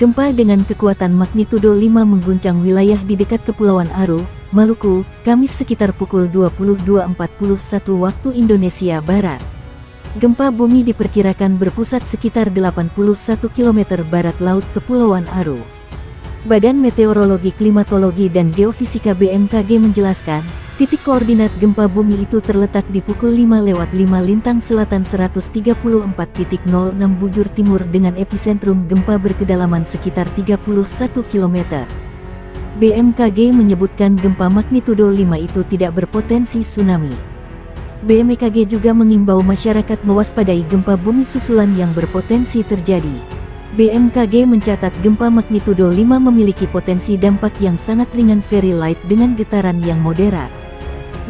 Gempa dengan kekuatan magnitudo 5 mengguncang wilayah di dekat Kepulauan Aru, Maluku, Kamis sekitar pukul 22.41 waktu Indonesia Barat. Gempa bumi diperkirakan berpusat sekitar 81 km barat laut Kepulauan Aru. Badan Meteorologi, Klimatologi dan Geofisika BMKG menjelaskan, titik koordinat gempa bumi itu terletak di pukul 5:05 lintang selatan 134.06 bujur timur dengan epicentrum gempa berkedalaman sekitar 31 km. BMKG menyebutkan gempa magnitudo 5 itu tidak berpotensi tsunami. BMKG juga mengimbau masyarakat mewaspadai gempa bumi susulan yang berpotensi terjadi. BMKG mencatat gempa magnitudo 5 memiliki potensi dampak yang sangat ringan very light dengan getaran yang moderat.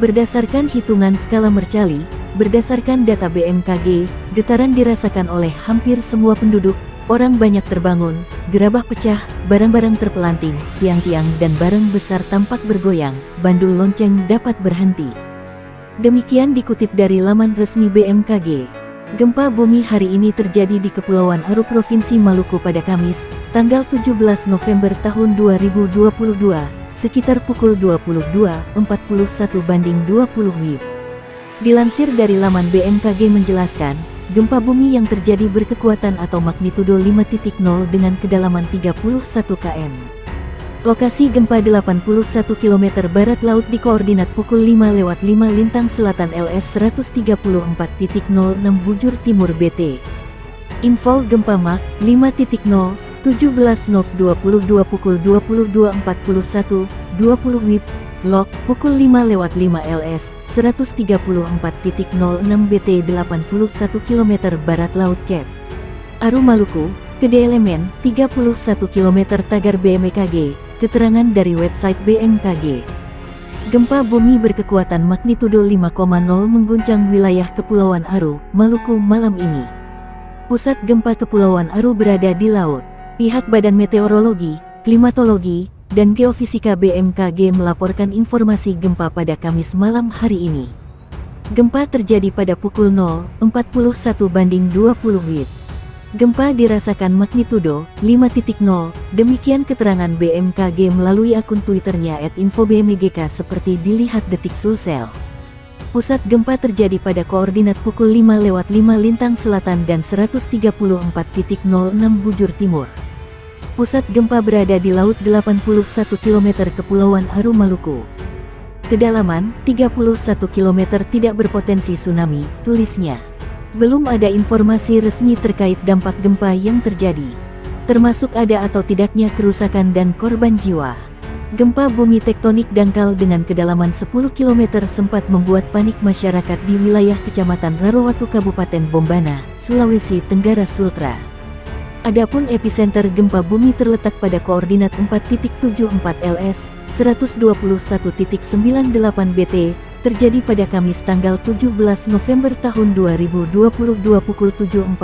Berdasarkan hitungan skala Mercalli, berdasarkan data BMKG, getaran dirasakan oleh hampir semua penduduk, orang banyak terbangun, gerabah pecah, barang-barang terpelanting, tiang-tiang dan barang besar tampak bergoyang, bandul lonceng dapat berhenti. Demikian dikutip dari laman resmi BMKG. Gempa bumi hari ini terjadi di Kepulauan Aru Provinsi Maluku pada Kamis, tanggal 17 November tahun 2022, sekitar pukul 22.41 WIB. Dilansir dari laman BMKG menjelaskan, gempa bumi yang terjadi berkekuatan atau magnitudo 5.0 dengan kedalaman 31 km. Lokasi gempa 81 km barat laut di koordinat pukul 5:05 lintang selatan LS 134.06 bujur timur BT. Info gempa Mach 5.0, 17 Nov 22 pukul 22.41, 20 WIB, log pukul 5:05 LS 134.06 BT 81 km barat laut Cape Aru Maluku, Kede Elemen 31 km tagar BMKG. Keterangan dari website BMKG. Gempa bumi berkekuatan magnitudo 5,0 mengguncang wilayah Kepulauan Aru, Maluku malam ini. Pusat gempa Kepulauan Aru berada di laut. Pihak Badan Meteorologi, Klimatologi, dan Geofisika BMKG melaporkan informasi gempa pada Kamis malam hari ini. Gempa terjadi pada pukul 0.41/20 WIB. Gempa dirasakan magnitudo 5.0, demikian keterangan BMKG melalui akun Twitternya @infobmgk seperti dilihat detik Sulsel. Pusat gempa terjadi pada koordinat pukul 5:05 lintang selatan dan 134.06 bujur timur. Pusat gempa berada di laut 81 km Kepulauan Aru Maluku. Kedalaman 31 km tidak berpotensi tsunami, tulisnya. Belum ada informasi resmi terkait dampak gempa yang terjadi, termasuk ada atau tidaknya kerusakan dan korban jiwa. Gempa bumi tektonik dangkal dengan kedalaman 10 km sempat membuat panik masyarakat di wilayah Kecamatan Rarowatu Kabupaten Bombana, Sulawesi Tenggara Sultra. Adapun epicenter gempa bumi terletak pada koordinat 4.74 LS, 121.98 BT, terjadi pada Kamis tanggal 17 November tahun 2022 pukul 7.14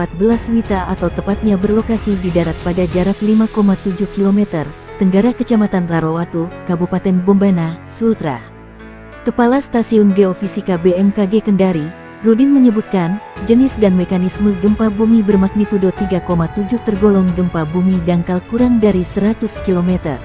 WITA atau tepatnya berlokasi di darat pada jarak 5,7 km, tenggara Kecamatan Rarowatu, Kabupaten Bombana, Sultra. Kepala Stasiun Geofisika BMKG Kendari, Rudin menyebutkan, jenis dan mekanisme gempa bumi bermagnitudo 3,7 tergolong gempa bumi dangkal kurang dari 100 km.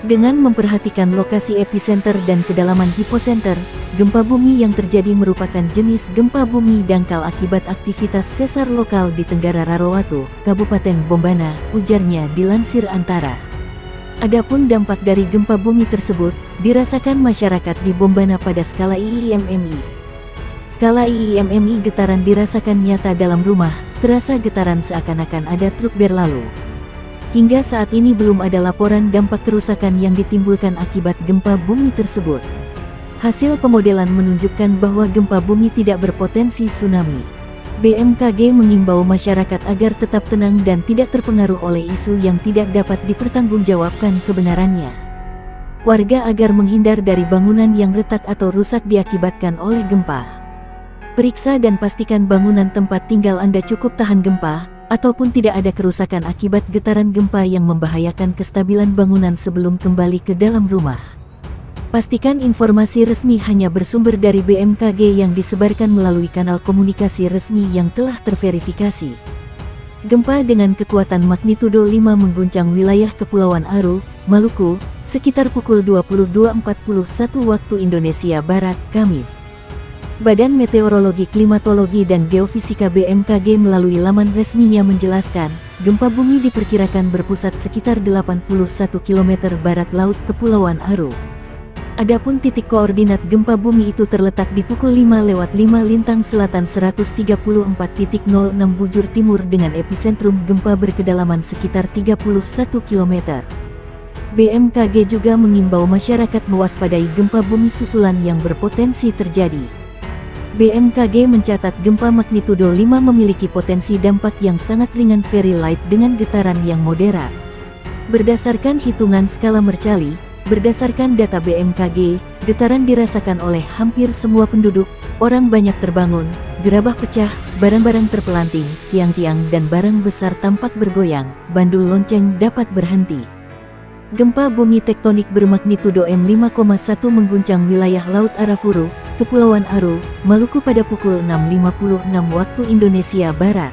Dengan memperhatikan lokasi epicenter dan kedalaman hipocenter, gempa bumi yang terjadi merupakan jenis gempa bumi dangkal akibat aktivitas sesar lokal di Tenggara Rarowatu, Kabupaten Bombana, ujarnya dilansir Antara. Adapun dampak dari gempa bumi tersebut, dirasakan masyarakat di Bombana pada skala IIMMI. Skala IIMMI getaran dirasakan nyata dalam rumah, terasa getaran seakan-akan ada truk berlalu. Hingga saat ini belum ada laporan dampak kerusakan yang ditimbulkan akibat gempa bumi tersebut. Hasil pemodelan menunjukkan bahwa gempa bumi tidak berpotensi tsunami. BMKG mengimbau masyarakat agar tetap tenang dan tidak terpengaruh oleh isu yang tidak dapat dipertanggungjawabkan kebenarannya. Warga agar menghindar dari bangunan yang retak atau rusak diakibatkan oleh gempa. Periksa dan pastikan bangunan tempat tinggal Anda cukup tahan gempa, ataupun tidak ada kerusakan akibat getaran gempa yang membahayakan kestabilan bangunan sebelum kembali ke dalam rumah. Pastikan informasi resmi hanya bersumber dari BMKG yang disebarkan melalui kanal komunikasi resmi yang telah terverifikasi. Gempa dengan kekuatan magnitudo 5 mengguncang wilayah Kepulauan Aru, Maluku, sekitar pukul 22.41 waktu Indonesia Barat, Kamis. Badan Meteorologi, Klimatologi dan Geofisika BMKG melalui laman resminya menjelaskan, gempa bumi diperkirakan berpusat sekitar 81 km barat laut Kepulauan Aru. Adapun titik koordinat gempa bumi itu terletak di pukul 5:05 lintang selatan 134.06 bujur timur dengan epicentrum gempa berkedalaman sekitar 31 km. BMKG juga mengimbau masyarakat mewaspadai gempa bumi susulan yang berpotensi terjadi. BMKG mencatat gempa magnitudo 5 memiliki potensi dampak yang sangat ringan very light dengan getaran yang moderat. Berdasarkan hitungan skala Mercalli, berdasarkan data BMKG, getaran dirasakan oleh hampir semua penduduk, orang banyak terbangun, gerabah pecah, barang-barang terpelanting, tiang-tiang dan barang besar tampak bergoyang, bandul lonceng dapat berhenti. Gempa bumi tektonik bermagnitudo M5,1 mengguncang wilayah Laut Arafuru, Kepulauan Aru, Maluku pada pukul 6.56 waktu Indonesia Barat.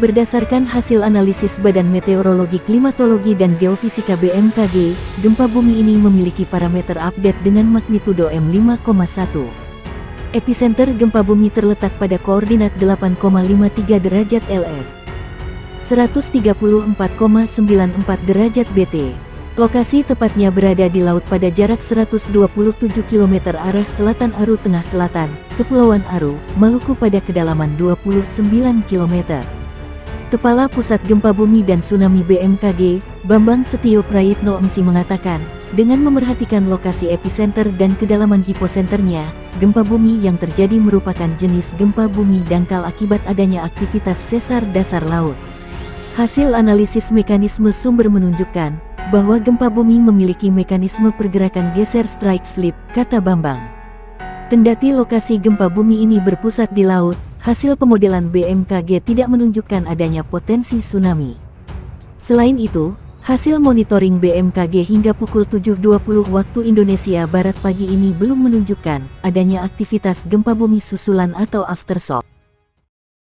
Berdasarkan hasil analisis Badan Meteorologi, Klimatologi dan Geofisika BMKG, gempa bumi ini memiliki parameter update dengan magnitudo M5,1. Epicenter gempa bumi terletak pada koordinat 8,53 derajat LS, 134,94 derajat BT. Lokasi tepatnya berada di laut pada jarak 127 km arah selatan Aru Tengah Selatan, Kepulauan Aru, Maluku pada kedalaman 29 km. Kepala Pusat Gempa Bumi dan Tsunami BMKG, Bambang Setio Prayitno MC mengatakan, dengan memerhatikan lokasi epicenter dan kedalaman hiposenternya, gempa bumi yang terjadi merupakan jenis gempa bumi dangkal akibat adanya aktivitas sesar dasar laut. Hasil analisis mekanisme sumber menunjukkan bahwa gempa bumi memiliki mekanisme pergerakan geser strike slip, kata Bambang. Kendati lokasi gempa bumi ini berpusat di laut, hasil pemodelan BMKG tidak menunjukkan adanya potensi tsunami. Selain itu, hasil monitoring BMKG hingga pukul 7.20 waktu Indonesia Barat pagi ini belum menunjukkan adanya aktivitas gempa bumi susulan atau aftershock.